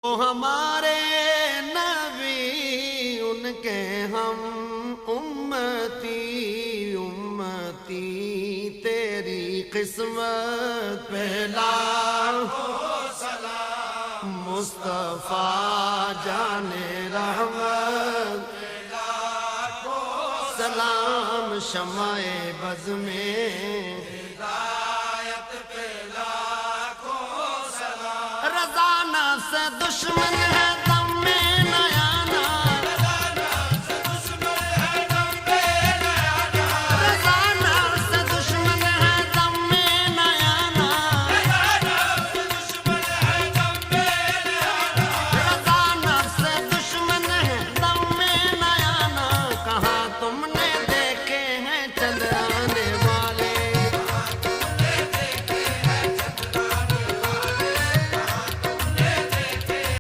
وہ ہمارے نبی ان کے ہم امتی امتی تیری قسمت پہ لاکھوں سلام مصطفیٰ جان رحمت لاکھوں سلام شمع بز میں ہدایت پہ لاکھوں سلام رضا نفس دشمن ہے